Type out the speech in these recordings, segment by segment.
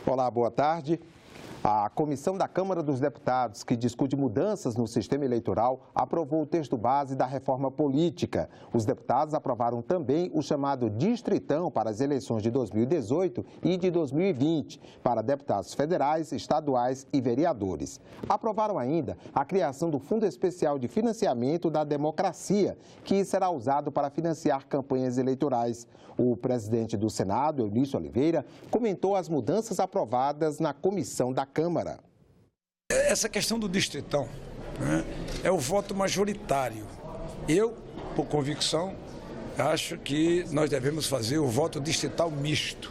Olá, boa tarde. A comissão da Câmara dos Deputados, que discute mudanças no sistema eleitoral, aprovou o texto base da reforma política. Os deputados aprovaram também o chamado Distritão para as eleições de 2018 e de 2020, para deputados federais, estaduais e vereadores. Aprovaram ainda a criação do Fundo Especial de Financiamento da Democracia, que será usado para financiar campanhas eleitorais. O presidente do Senado, Eunício Oliveira, comentou as mudanças aprovadas na comissão da Câmara. Essa questão do distritão, né, é o voto majoritário. Eu, por convicção, acho que nós devemos fazer o voto distrital misto.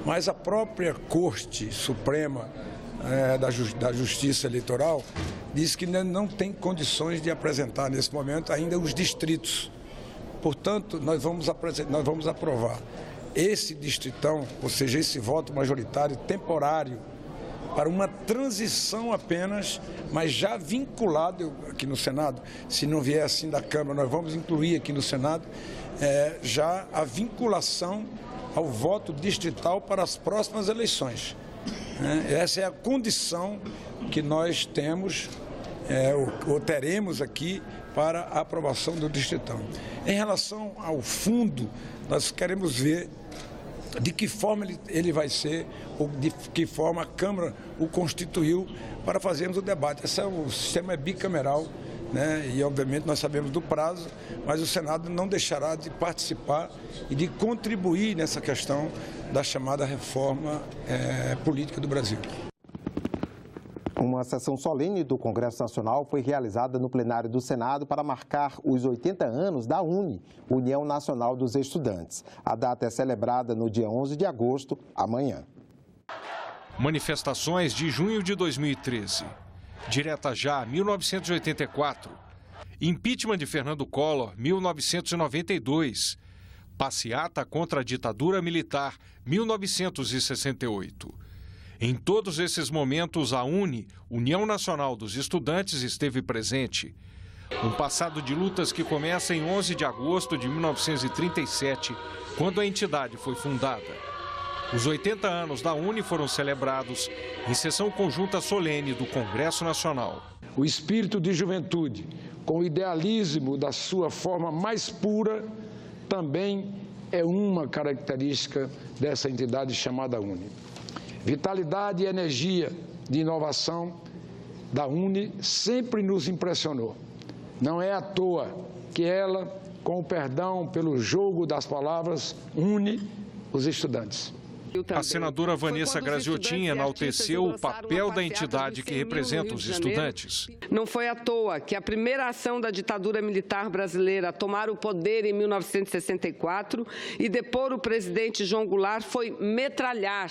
Mas a própria Corte Suprema da Justiça Eleitoral diz que não tem condições de apresentar nesse momento ainda os distritos. Portanto, nós vamos aprovar esse distritão, ou seja, esse voto majoritário temporário, para uma transição apenas, mas já vinculado aqui no Senado, se não vier assim da Câmara, nós vamos incluir aqui no Senado, já a vinculação ao voto distrital para as próximas eleições. Essa é a condição que nós temos, ou teremos aqui, para a aprovação do distritão. Em relação ao fundo, nós queremos ver de que forma ele vai ser, ou de que forma a Câmara o constituiu para fazermos o debate. O sistema é bicameral, né? E obviamente nós sabemos do prazo, mas o Senado não deixará de participar e de contribuir nessa questão da chamada reforma política do Brasil. Uma sessão solene do Congresso Nacional foi realizada no plenário do Senado para marcar os 80 anos da UNE, União Nacional dos Estudantes. A data é celebrada no dia 11 de agosto, amanhã. Manifestações de junho de 2013. Direta Já, 1984. Impeachment de Fernando Collor, 1992. Passeata contra a ditadura militar, 1968. Em todos esses momentos, a UNE, União Nacional dos Estudantes, esteve presente. Um passado de lutas que começa em 11 de agosto de 1937, quando a entidade foi fundada. Os 80 anos da UNE foram celebrados em sessão conjunta solene do Congresso Nacional. O espírito de juventude, com o idealismo da sua forma mais pura, também é uma característica dessa entidade chamada UNE. Vitalidade e energia de inovação da UNE sempre nos impressionou. Não é à toa que ela, com o perdão pelo jogo das palavras, une os estudantes. A senadora Vanessa Graziotin enalteceu o papel da entidade que representa os estudantes. Não foi à toa que a primeira ação da ditadura militar brasileira a tomar o poder em 1964 e depor o presidente João Goulart foi metralhar,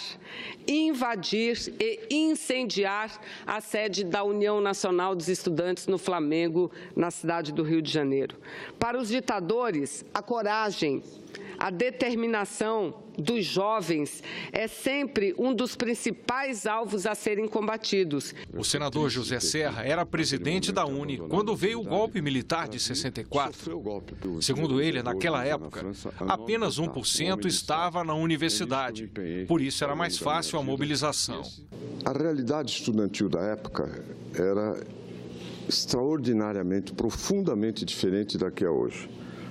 invadir e incendiar a sede da União Nacional dos Estudantes no Flamengo, na cidade do Rio de Janeiro. Para os ditadores, a coragem, a determinação dos jovens é sempre um dos principais alvos a serem combatidos. O senador José Serra era presidente da UNE quando veio o golpe militar de 64. Segundo ele, naquela época, apenas 1% estava na universidade. Por isso era mais fácil a mobilização. A realidade estudantil da época era extraordinariamente, profundamente diferente da que é hoje.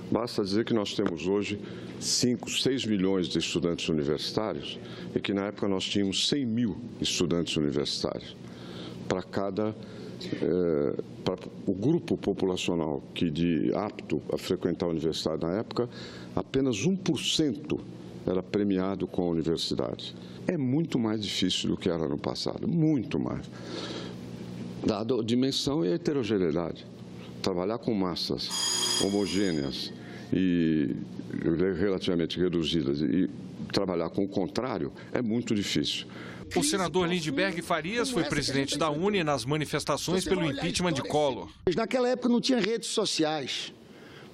Basta dizer que nós temos hoje 5, 6 milhões de estudantes universitários e que na época nós tínhamos 100 mil estudantes universitários. Para o grupo populacional apto a frequentar a universidade na época, apenas 1% era premiado com a universidade. É muito mais difícil do que era no passado, muito mais. Dada a dimensão e a heterogeneidade. Trabalhar com massas homogêneas e relativamente reduzidas e trabalhar com o contrário é muito difícil. O senador Lindbergh Farias foi presidente da UNE nas manifestações pelo impeachment de Collor. Naquela época não tinha redes sociais.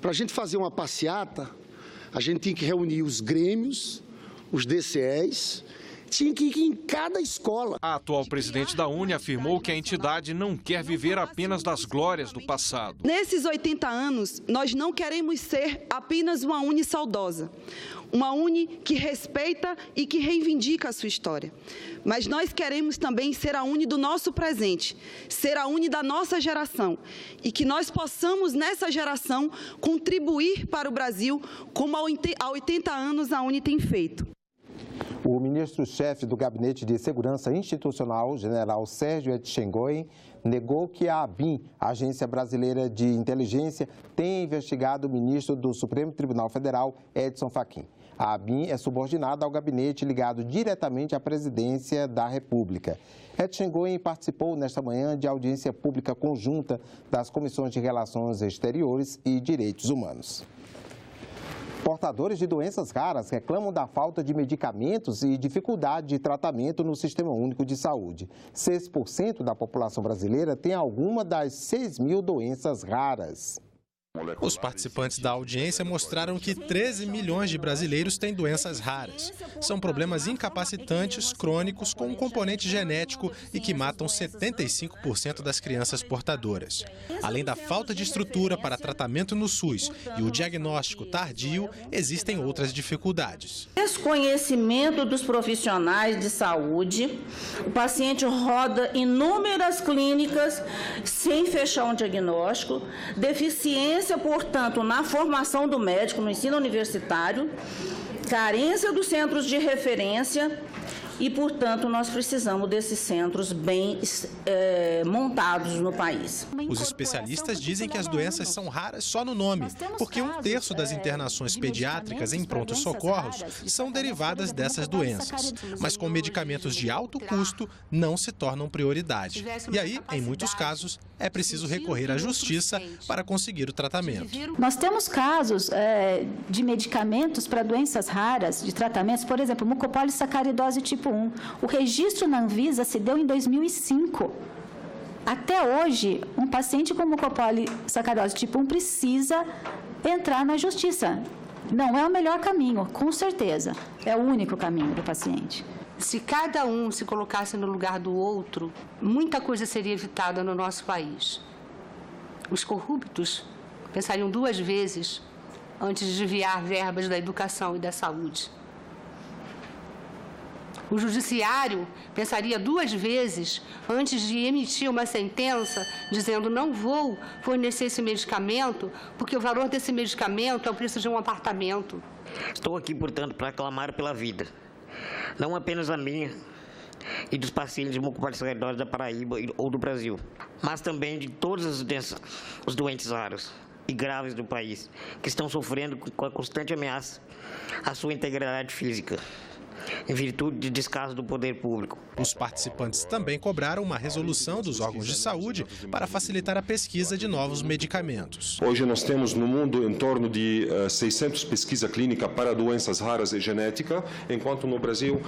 Para a gente fazer uma passeata, a gente tinha que reunir os grêmios, os DCEs, tinha que ir em cada escola. A atual presidente da UNE afirmou que a entidade não quer viver apenas das glórias do passado. Nesses 80 anos, nós não queremos ser apenas uma UNE saudosa. Uma UNE que respeita e que reivindica a sua história. mas nós queremos também ser a Uni do nosso presente, ser a Uni da nossa geração, e que nós possamos, nessa geração, contribuir para o Brasil, como há 80 anos a Uni tem feito. O ministro-chefe do Gabinete de Segurança Institucional, general Sérgio Etchengoyen, negou que a ABIN, a Agência Brasileira de Inteligência, tenha investigado o ministro do Supremo Tribunal Federal, Edson Fachin. A ABIN é subordinada ao gabinete ligado diretamente à presidência da República. Etchengoyen participou nesta manhã de audiência pública conjunta das Comissões de Relações Exteriores e Direitos Humanos. Portadores de doenças raras reclamam da falta de medicamentos e dificuldade de tratamento no Sistema Único de Saúde. 6% da população brasileira tem alguma das 6.000 doenças raras. Os participantes da audiência mostraram que 13 milhões de brasileiros têm doenças raras. São problemas incapacitantes, crônicos, com um componente genético e que matam 75% das crianças portadoras. Além da falta de estrutura para tratamento no SUS e o diagnóstico tardio, existem outras dificuldades. Desconhecimento dos profissionais de saúde. O paciente roda inúmeras clínicas sem fechar um diagnóstico, deficiência, portanto, na formação do médico no ensino universitário, carência dos centros de referência e, portanto, nós precisamos desses centros bem montados no país. Os especialistas dizem que as doenças são raras só no nome, porque 1/3 das internações pediátricas em prontos socorros são derivadas dessas doenças. Mas com medicamentos de alto custo, não se tornam prioridade. E aí, em muitos casos, é preciso recorrer à justiça para conseguir o tratamento. Nós temos casos de medicamentos para doenças raras, de tratamentos, por exemplo, mucopolissacaridose tipo 1. O registro na Anvisa se deu em 2005. Até hoje, um paciente com mucopolissacaridose tipo 1 precisa entrar na justiça. Não é o melhor caminho, com certeza. É o único caminho do paciente. Se cada um se colocasse no lugar do outro, muita coisa seria evitada no nosso país. Os corruptos pensariam 2 vezes antes de desviar verbas da educação e da saúde. O judiciário pensaria 2 vezes antes de emitir uma sentença dizendo não vou fornecer esse medicamento porque o valor desse medicamento é o preço de um apartamento. Estou aqui, portanto, para clamar pela vida. Não apenas a minha e dos pacientes de mucopolissacaridose da Paraíba ou do Brasil, mas também de todos os doentes raros e graves do país, que estão sofrendo com a constante ameaça à sua integridade física, em virtude de descaso do poder público. Os participantes também cobraram uma resolução dos órgãos de saúde para facilitar a pesquisa de novos medicamentos. Hoje nós temos no mundo em torno de 600 pesquisas clínicas para doenças raras e genética, enquanto no Brasil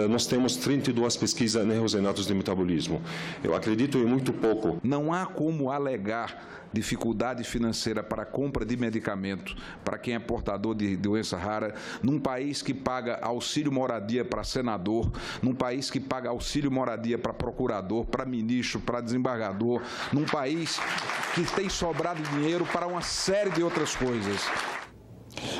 nós temos 32 pesquisas neozenatos de metabolismo. Eu acredito em muito pouco. Não há como alegar dificuldade financeira para a compra de medicamento para quem é portador de doença rara, num país que paga auxílio moradia para senador, num país que paga auxílio moradia para procurador, para ministro, para desembargador, num país que tem sobrado dinheiro para uma série de outras coisas.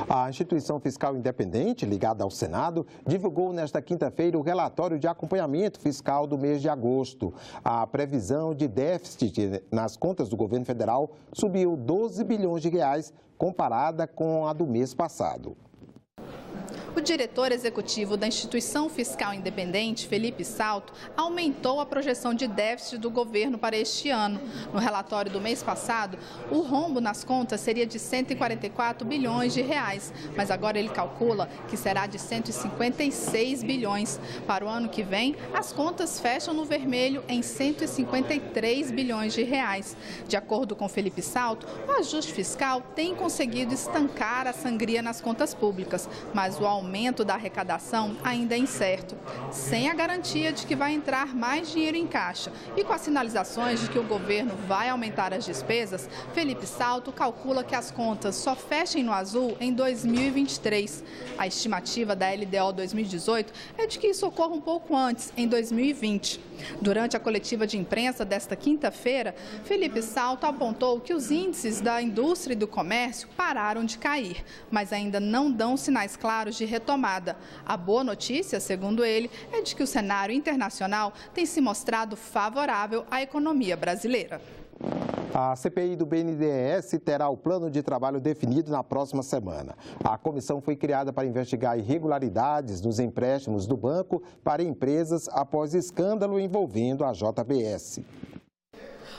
A instituição fiscal independente, ligada ao Senado, divulgou nesta quinta-feira o relatório de acompanhamento fiscal do mês de agosto. A previsão de déficit nas contas do governo federal subiu 12 bilhões de reais comparada com a do mês passado. O diretor executivo da Instituição Fiscal Independente, Felipe Salto, aumentou a projeção de déficit do governo para este ano. No relatório do mês passado, o rombo nas contas seria de 144 bilhões de reais, mas agora ele calcula que será de 156 bilhões. Para o ano que vem, as contas fecham no vermelho em 153 bilhões de reais. De acordo com Felipe Salto, o ajuste fiscal tem conseguido estancar a sangria nas contas públicas, mas o aumento da arrecadação ainda é incerto, sem a garantia de que vai entrar mais dinheiro em caixa. E com as sinalizações de que o governo vai aumentar as despesas, Felipe Salto calcula que as contas só fechem no azul em 2023. A estimativa da LDO 2018 é de que isso ocorra um pouco antes, em 2020. Durante a coletiva de imprensa desta quinta-feira, Felipe Salto apontou que os índices da indústria e do comércio pararam de cair, mas ainda não dão sinais claros de retomada. A boa notícia, segundo ele, é de que o cenário internacional tem se mostrado favorável à economia brasileira. A CPI do BNDES terá o plano de trabalho definido na próxima semana. A comissão foi criada para investigar irregularidades nos empréstimos do banco para empresas após escândalo envolvendo a JBS.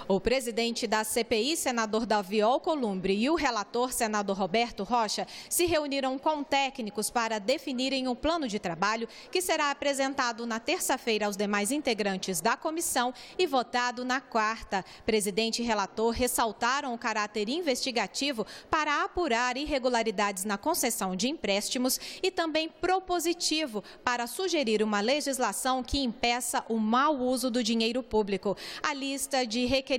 O presidente da CPI, senador Davi Alcolumbre, e o relator, senador Roberto Rocha, se reuniram com técnicos para definirem o plano de trabalho que será apresentado na terça-feira aos demais integrantes da comissão e votado na quarta. Presidente e relator ressaltaram o caráter investigativo para apurar irregularidades na concessão de empréstimos e também propositivo para sugerir uma legislação que impeça o mau uso do dinheiro público. A lista de requerimentos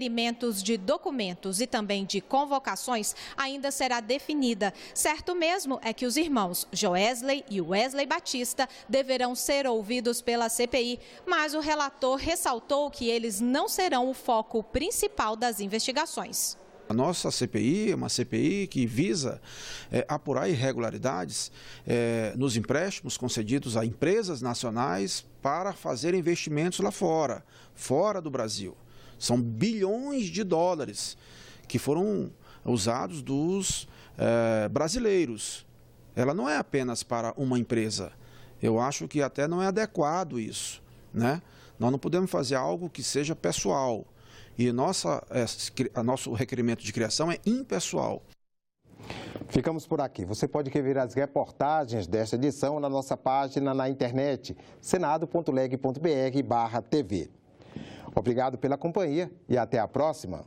de documentos e também de convocações ainda será definida. Certo mesmo é que os irmãos Joesley e Wesley Batista deverão ser ouvidos pela CPI, mas o relator ressaltou que eles não serão o foco principal das investigações. A nossa CPI é uma CPI que visa apurar irregularidades nos empréstimos concedidos a empresas nacionais para fazer investimentos lá fora do Brasil. São bilhões de dólares que foram usados dos brasileiros. Ela não é apenas para uma empresa. Eu acho que até não é adequado isso, né? Nós não podemos fazer algo que seja pessoal. E nosso requerimento de criação é impessoal. Ficamos por aqui. Você pode rever as reportagens desta edição na nossa página na internet, senado.leg.br/tv. Obrigado pela companhia e até a próxima.